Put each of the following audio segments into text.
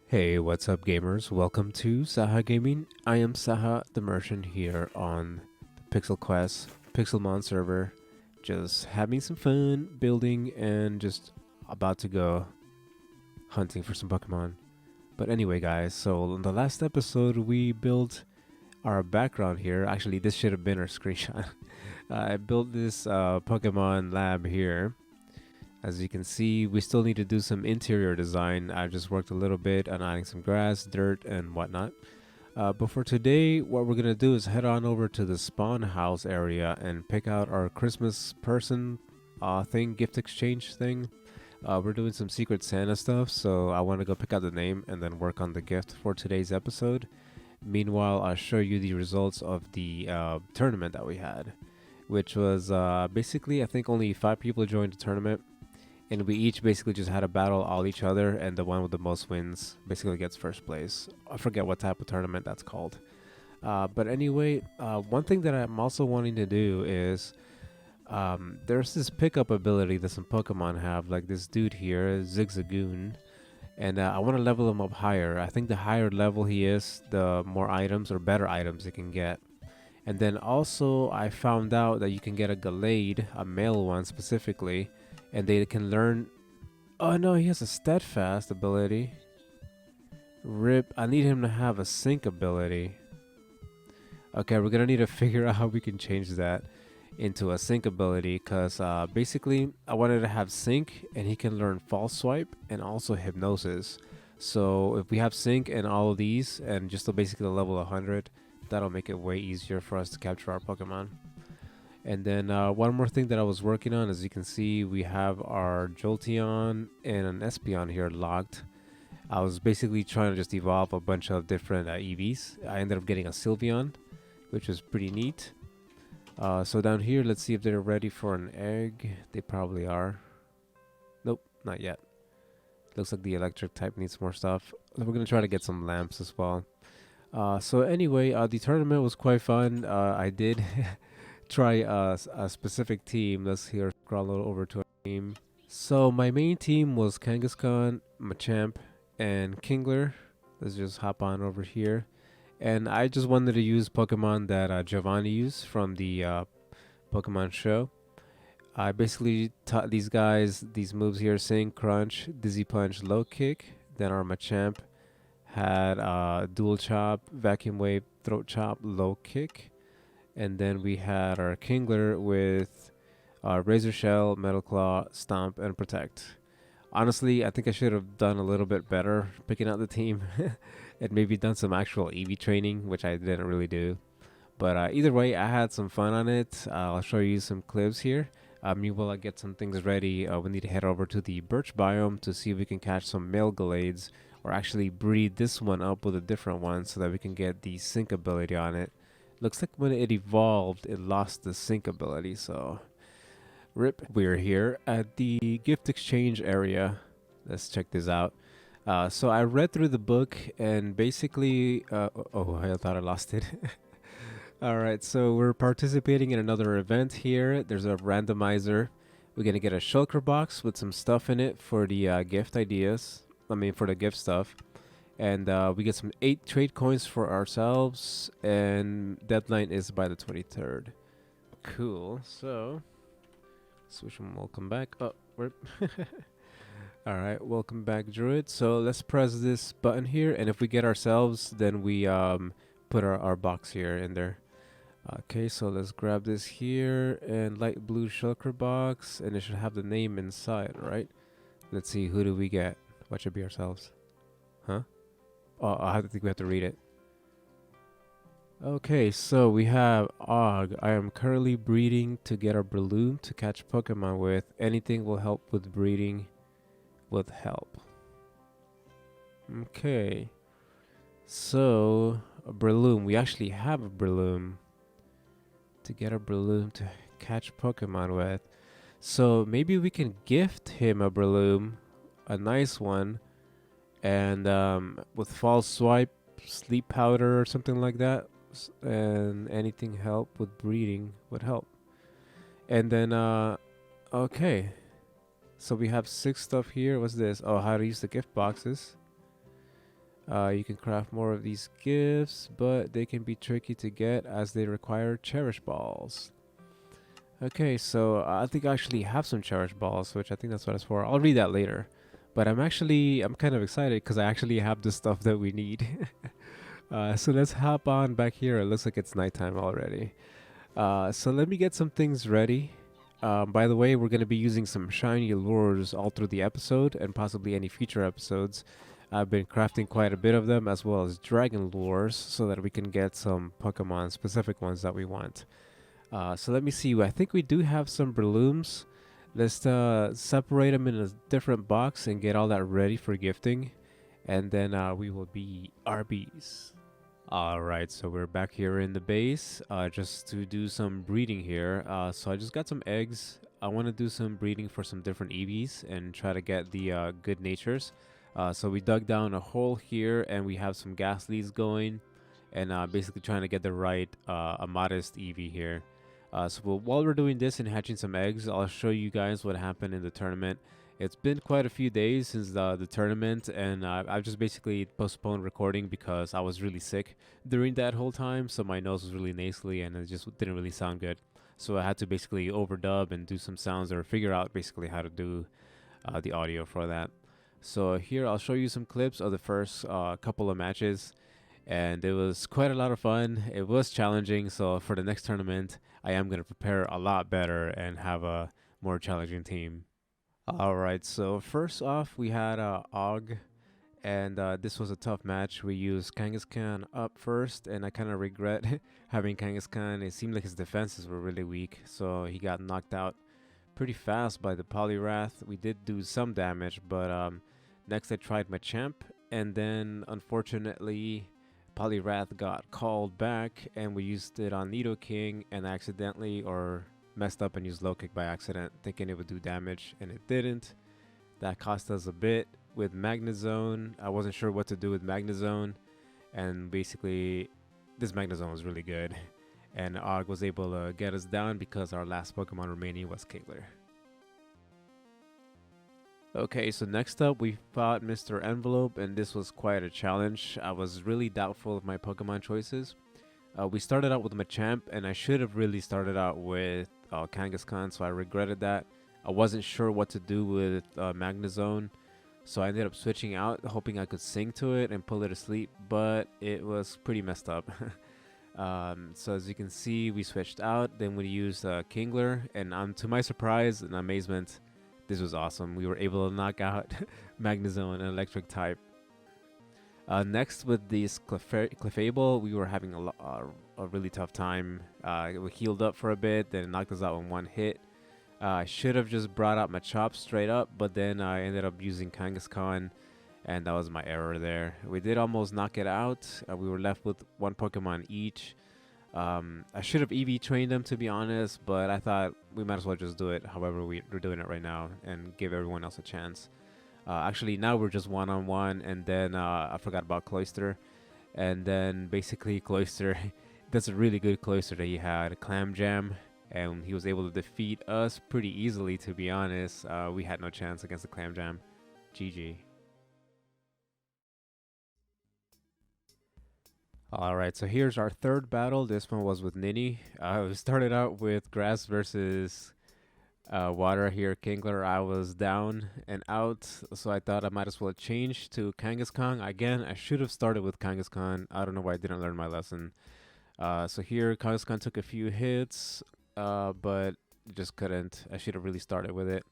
Hey, what's up, gamers? Welcome to Sakha Gaming. I am Sakha, the merchant here on the PixelQuest Pixelmon server. Just having some fun building and just about to go hunting for some Pokemon. But anyway, guys, so in the last episode, we built our background here. Actually, this should have been our screenshot. I built this Pokemon lab here. As you can see, we still need to do some interior design. I just worked a little bit on adding some grass, dirt, and whatnot. But for today, what we're going to do is head on over to the spawn house area and pick out our Christmas person thing, gift exchange thing. We're doing some Secret Santa stuff, so I want to go pick out the name and then work on the gift for today's episode. Meanwhile, I'll show you the results of the tournament that we had, which was basically, I think only 5 people joined the tournament. And we each basically just had to battle all each other, and the one with the most wins basically gets first place. I forget what type of tournament that's called. But anyway, one thing that I'm also wanting to do is there's this pickup ability that some Pokemon have, like this dude here, Zigzagoon. And I want to level him up higher. I think the higher level he is, the more items or better items he can get. And then also, I found out that you can get a Gallade, a male one specifically, and they can learn. Oh no, he has a steadfast ability. Rip, I need him to have a sync ability. Okay, we're gonna need to figure out how we can change that into a sync ability, because basically I wanted to have sync and he can learn false swipe and also hypnosis. So if we have sync and all of these and just to basically level 100, that'll make it way easier for us to capture our Pokemon. And then one more thing that I was working on, as you can see, we have our Jolteon and an Espeon here locked. I was basically trying to just evolve a bunch of different EVs. I ended up getting a Sylveon, which was pretty neat. So down here, let's see if they're ready for an egg. They probably are. Nope, not yet. Looks like the electric type needs more stuff. We're going to try to get some lamps as well. So anyway, the tournament was quite fun. I did try a specific team. Let's here scroll over to our team. So my main team was Kangaskhan, Machamp, and Kingler. Let's just hop on over here. And I just wanted to use Pokemon that Giovanni used from the Pokemon show. I basically taught these guys these moves here: Sing, Crunch, Dizzy Punch, Low Kick. Then our Machamp had Dual Chop, Vacuum Wave, Throat Chop, Low Kick. And then we had our Kingler with Razor Shell, Metal Claw, Stomp, and Protect. Honestly, I think I should have done a little bit better picking out the team and maybe done some actual EV training, which I didn't really do. But either way, I had some fun on it. I'll show you some clips here. Meanwhile, I get some things ready. We need to head over to the Birch biome to see if we can catch some male Gallades, or actually breed this one up with a different one so that we can get the sync ability on it. Looks like when it evolved, it lost the sync ability, so rip. We're here at the gift exchange area. Let's check this out. So I read through the book and basically, oh, I thought I lost it. All right, so we're participating in another event here. There's a randomizer. We're gonna get a shulker box with some stuff in it for the gift ideas. For the gift stuff. And we get some 8 trade coins for ourselves, and deadline is by the 23rd. Cool. So, switch and welcome back. Oh, we're alright, welcome back, Druid. So let's press this button here, and if we get ourselves, then we put our box here in there. Okay, so let's grab this here, and light blue shulker box, and it should have the name inside, right? Let's see, who do we get? What should be ourselves? Huh? Oh, I think we have to read it. Okay, so we have Og. I am currently breeding to get a Breloom to catch Pokemon with. Anything will help with breeding with help. Okay. So, a Breloom. We actually have a Breloom. To get a Breloom to catch Pokemon with. So, maybe we can gift him a Breloom. A nice one. And with false swipe, sleep powder or something like that, and anything help with breeding would help. And then okay, so we have 6 stuff here. What's this? Oh, how to use the gift boxes. You can craft more of these gifts, but they can be tricky to get as they require cherish balls. Okay, so I think I actually have some cherish balls, which I think that's what it's for. I'll read that later. But I'm kind of excited because I actually have the stuff that we need. So let's hop on back here. It looks like it's nighttime already. So let me get some things ready. By the way, we're going to be using some shiny lures all through the episode and possibly any future episodes. I've been crafting quite a bit of them as well as dragon lures so that we can get some Pokemon specific ones that we want. So let me see. I think we do have some Breloom. Let's separate them in a different box and get all that ready for gifting. And then we will be RBs. Alright, so we're back here in the base just to do some breeding here. So I just got some eggs. I want to do some breeding for some different EVs and try to get the good natures. So we dug down a hole here and we have some gas leads going and basically trying to get the right, a modest EV here. So while we're doing this and hatching some eggs, I'll show you guys what happened in the tournament. It's been quite a few days since the tournament, and I've just basically postponed recording because I was really sick during that whole time, so my nose was really nasally and it just didn't really sound good. So I had to basically overdub and do some sounds or figure out basically how to do the audio for that. So here I'll show you some clips of the first couple of matches, and it was quite a lot of fun. It was challenging, so for the next tournament, I am going to prepare a lot better and have a more challenging team. Alright, so first off, we had Og, and this was a tough match. We used Kangaskhan up first, and I kind of regret having Kangaskhan. It seemed like his defenses were really weak, so he got knocked out pretty fast by the Poliwrath. We did do some damage, but next I tried Machamp, and then unfortunately, Poliwrath got called back, and we used it on Nidoking, and accidentally, or messed up and used low kick by accident, thinking it would do damage, and it didn't. That cost us a bit. With Magnezone, I wasn't sure what to do with Magnezone, and basically this Magnezone was really good, and Og was able to get us down because our last Pokemon remaining was Kingler. Okay, so next up we fought Mr.Envelope, and this was quite a challenge. I was really doubtful of my Pokemon choices. We started out with Machamp, and I should have really started out with Kangaskhan, so I regretted that. I wasn't sure what to do with Magnezone, so I ended up switching out, hoping I could sing to it and pull it asleep, but it was pretty messed up. So as you can see, we switched out, then we used Kingler, and to my surprise and amazement, this was awesome. We were able to knock out Magnezone, an electric type. Next, with this Clefable, we were having a really tough time. We healed up for a bit, then it knocked us out in one hit. I should have just brought out Machop straight up, but then I ended up using Kangaskhan, and that was my error there. We did almost knock it out. We were left with one Pokemon each. I should have EV trained them, to be honest, but I thought we might as well just do it however we're doing it right now and give everyone else a chance. Actually, now we're just one-on-one, and then I forgot about Cloyster. And then basically Cloyster, that's a really good Cloyster that he had, Clam Jam, and he was able to defeat us pretty easily, to be honest. We had no chance against the Clam Jam. GG. Alright, so here's our third battle. This one was with Nini. We started out with grass versus water here, Kingler. I was down and out, so I thought I might as well change to Kangaskhan. Again, I should have started with Kangaskhan. I don't know why I didn't learn my lesson. So here, Kangaskhan took a few hits, but just couldn't. I should have really started with it.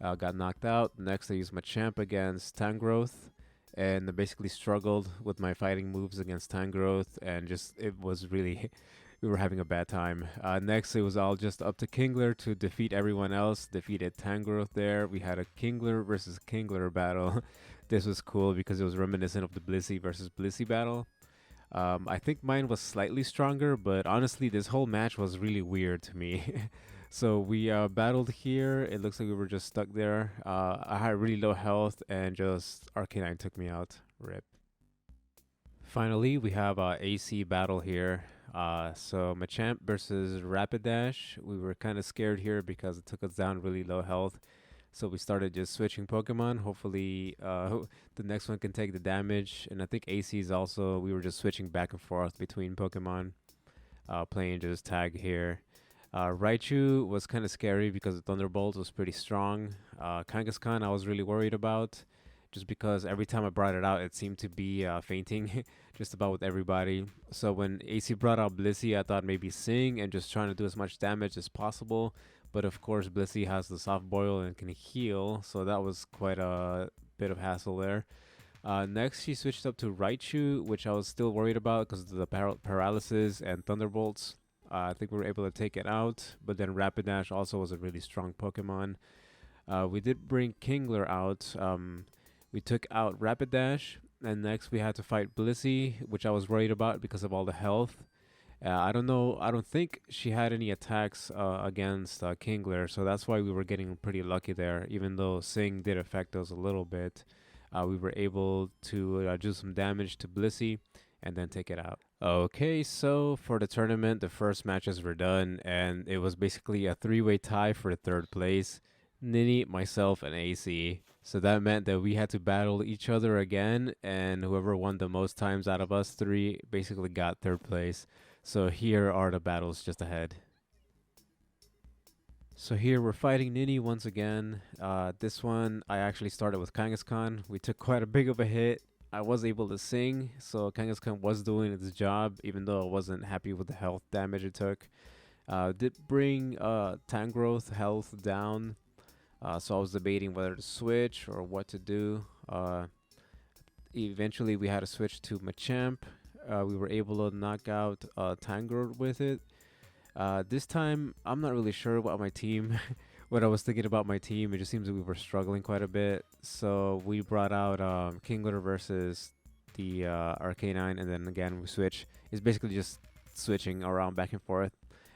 Got knocked out. Next, I used Machamp against Tangrowth, and I basically struggled with my fighting moves against Tangrowth, and just, it was really... we were having a bad time. Next, it was all just up to Kingler to defeat everyone else. Defeated Tangrowth there. We had a Kingler versus Kingler battle. This was cool because it was reminiscent of the Blissey versus Blissey battle. I think mine was slightly stronger, but honestly, this whole match was really weird to me. So we battled here. It looks like we were just stuck there. I had really low health, and just Arcanine took me out. RIP. Finally, we have AC battle here. So Machamp versus Rapidash. We were kind of scared here because it took us down really low health. So we started just switching Pokemon. Hopefully, the next one can take the damage. And I think AC is also, we were just switching back and forth between Pokemon, playing just tag here. Raichu was kind of scary because the Thunderbolt was pretty strong. Kangaskhan I was really worried about, just because every time I brought it out, it seemed to be fainting just about with everybody. So when AC brought out Blissey, I thought maybe Sing and just trying to do as much damage as possible. But of course, Blissey has the soft boil and can heal, so that was quite a bit of hassle there. Next, she switched up to Raichu, which I was still worried about because of the paralysis and Thunderbolts. I think we were able to take it out, but then Rapidash also was a really strong Pokemon. We did bring Kingler out. We took out Rapidash, and next we had to fight Blissey, which I was worried about because of all the health. I don't know. I don't think she had any attacks against Kingler, so that's why we were getting pretty lucky there. Even though Sing did affect us a little bit, we were able to do some damage to Blissey and then take it out. Okay, so for the tournament, the first matches were done, and it was basically a three-way tie for the third place. Nini, myself, and AC. So that meant that we had to battle each other again, and whoever won the most times out of us three basically got third place. So here are the battles just ahead. So here we're fighting Nini once again. This one I actually started with Kangaskhan. We took quite a big of a hit. I was able to sing, so Kangaskhan was doing its job, even though I wasn't happy with the health damage it took. Did bring Tangrowth health down, so I was debating whether to switch or what to do. Eventually we had to switch to Machamp. We were able to knock out Tangrowth with it. This time, I'm not really sure about my team. What I was thinking about my team, it just seems that we were struggling quite a bit. So we brought out Kingler versus the Arcanine, and then again we switch. It's basically just switching around back and forth.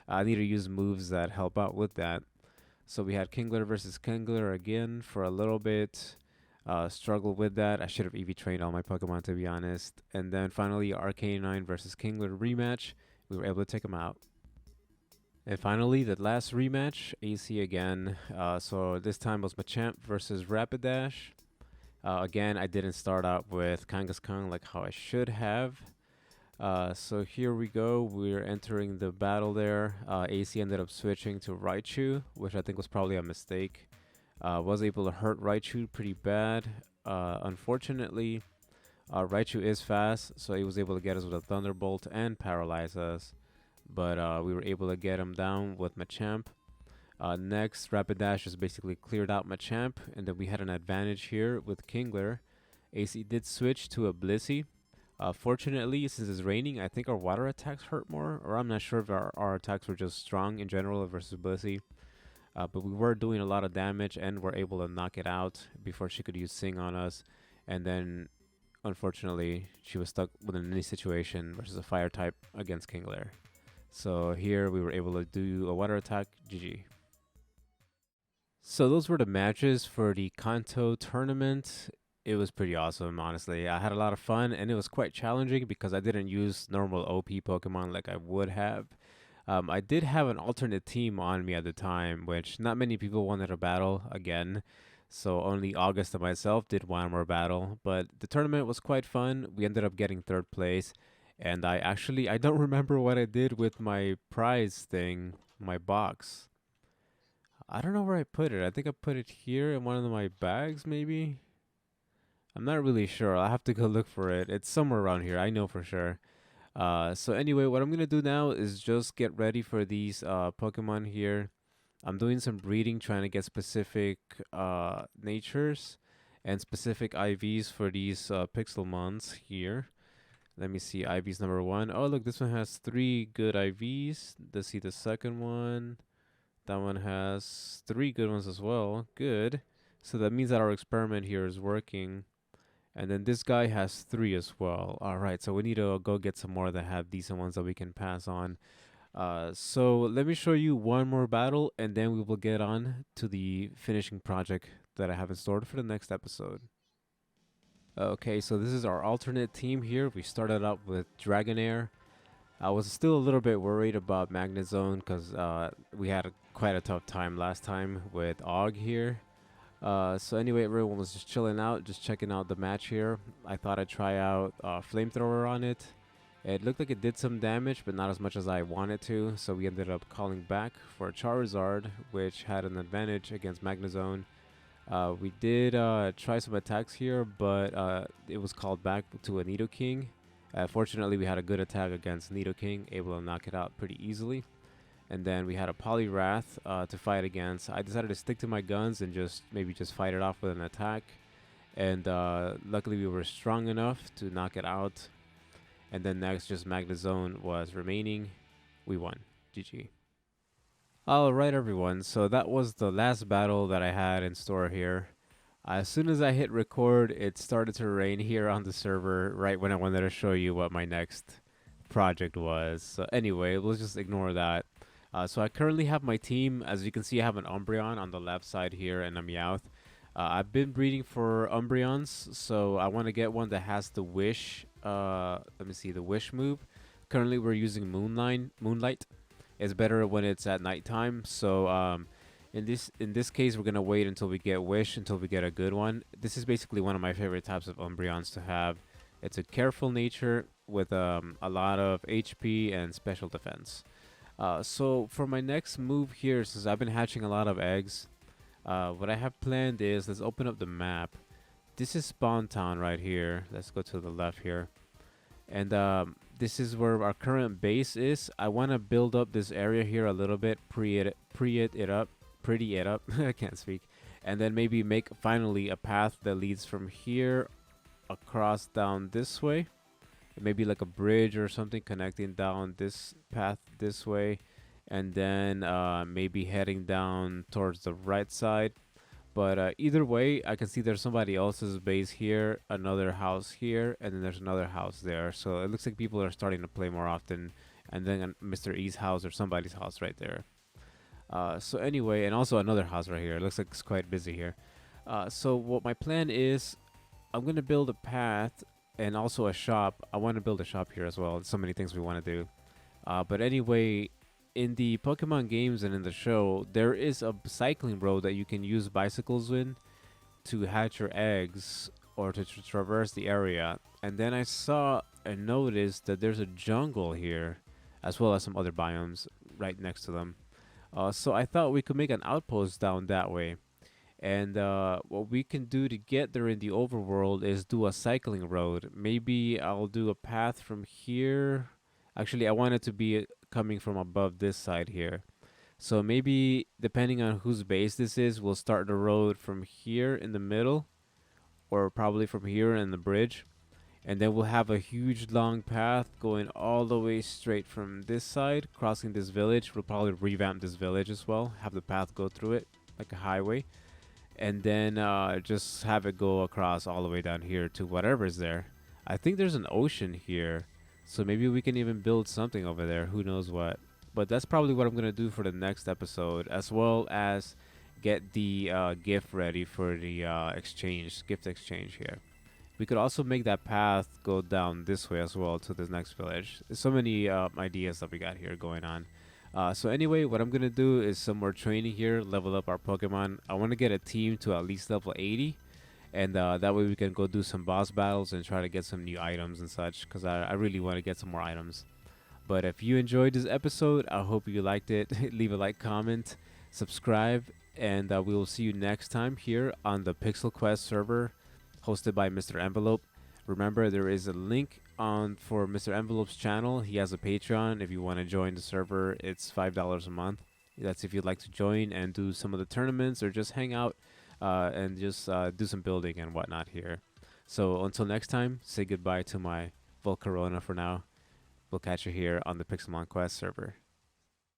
I need to use moves that help out with that. So we had Kingler versus Kingler again for a little bit. Struggled with that. I should have EV trained all my Pokemon, to be honest. And then finally, Arcanine versus Kingler rematch. We were able to take them out. And finally, the last rematch, AC again. So this time was Machamp versus Rapidash. Again, I didn't start out with Kangaskhan like how I should have. So here we go. We're entering the battle there. AC ended up switching to Raichu, which I think was probably a mistake. Was able to hurt Raichu pretty bad. Unfortunately, Raichu is fast, so he was able to get us with a Thunderbolt and paralyze us. But we were able to get him down with Machamp. Next, Rapidash just basically cleared out Machamp, and then we had an advantage here with Kingler. AC did switch to a Blissey. Fortunately, since it's raining, I think our water attacks hurt more, or I'm not sure if our attacks were just strong in general versus Blissey. But we were doing a lot of damage and were able to knock it out before she could use Sing on us. And then, unfortunately, she was stuck with an any situation versus a fire type against Kingler. So here we were able to do a water attack. GG. So those were the matches for the Kanto tournament. It was pretty awesome, honestly. I had a lot of fun, and it was quite challenging because I didn't use normal OP Pokemon like I would have. I did have an alternate team on me at the time, which not many people wanted to battle again. So only August and myself did one more battle. But the tournament was quite fun. We ended up getting third place. And I don't remember what I did with my prize thing, my box. I don't know where I put it. I think I put it here in one of my bags, maybe. I'm not really sure. I'll have to go look for it. It's somewhere around here. I know for sure. So anyway, what I'm going to do now is just get ready for these Pokemon here. I'm doing some breeding, trying to get specific natures and specific IVs for these Pixelmons here. Let me see, IVs number 1. Oh, look, this one has 3 good IVs. Let's see the second one. That one has 3 good ones as well. Good. So that means that our experiment here is working. And then this guy has 3 as well. All right, so we need to go get some more that have decent ones that we can pass on. So let me show you one more battle, and then we will get on to the finishing project that I have in store for the next episode. Okay, so this is our alternate team here. We started out with Dragonair. I was still a little bit worried about Magnezone because we had quite a tough time last time with Og here. So anyway, everyone was just chilling out, just checking out the match here. I thought I'd try out flamethrower on it. It looked like it did some damage, but not as much as I wanted to. So we ended up calling back for a Charizard, which had an advantage against Magnezone. We did try some attacks here, but it was called back to a Nidoking. Fortunately, we had a good attack against Nidoking, able to knock it out pretty easily. And then we had a Poliwrath to fight against. I decided to stick to my guns and maybe just fight it off with an attack. And luckily we were strong enough to knock it out. And then next, just Magnezone was remaining. We won. GG. Alright everyone, so that was the last battle that I had in store here. As soon as I hit record, it started to rain here on the server right when I wanted to show you what my next project was. So anyway, let's just ignore that. So I currently have my team. As you can see, I have an Umbreon on the left side here and a Meowth. I've been breeding for Umbreons, so I want to get one that has the Wish. Let me see, the Wish move. Currently, we're using Moonlight. It's better when it's at nighttime. So in this case, we're gonna wait until we get Wish, until we get a good one. This is basically one of my favorite types of Umbreons to have. It's a careful nature with a lot of HP and special defense. So for my next move here, since I've been hatching a lot of eggs, what I have planned is, let's open up the map. This is Spawn Town right here. Let's go to the left here. And this is where our current base is. I want to build up this area here a little bit, pretty it up. I can't speak. And then maybe make finally a path that leads from here across down this way. Maybe like a bridge or something connecting down this path this way, and then maybe heading down towards the right side. But either way, I can see there's somebody else's base here, another house here, and then there's another house there. So it looks like people are starting to play more often. And then Mr. E's house or somebody's house right there. So anyway, and also another house right here. It looks like it's quite busy here. So what my plan is, I'm going to build a path and also a shop. I want to build a shop here as well. There's so many things we want to do. But anyway, in the Pokemon games and in the show, there is a cycling road that you can use bicycles in to hatch your eggs or to traverse the area. And then I saw and noticed that there's a jungle here, as well as some other biomes right next to them. So I thought we could make an outpost down that way. And what we can do to get there in the overworld is do a cycling road. Maybe I'll do a path from here. Actually, I want it to be coming from above this side here. So maybe, depending on whose base this is, we'll start the road from here in the middle, or probably from here in the bridge. And then we'll have a huge long path going all the way straight from this side, crossing this village. We'll probably revamp this village as well, have the path go through it like a highway. And then just have it go across all the way down here to whatever's there. I think there's an ocean here, so maybe we can even build something over there. Who knows what? But that's probably what I'm going to do for the next episode, as well as get the gift ready for the gift exchange here. We could also make that path go down this way as well to this next village. There's so many ideas that we got here going on. So anyway, what I'm going to do is some more training here, level up our Pokemon. I want to get a team to at least level 80. And that way we can go do some boss battles and try to get some new items and such. Because I really want to get some more items. But if you enjoyed this episode, I hope you liked it. Leave a like, comment, subscribe. And we will see you next time here on the PixelQuest server hosted by Mr.Envelope. Remember, there is a link for Mr. Envelope's channel. He has a Patreon. If you want to join the server, it's $5 a month. That's if you'd like to join and do some of the tournaments or just hang out and just do some building and whatnot here. So until next time, say goodbye to my Volcarona for now. We'll catch you here on the Pixelmon Quest server.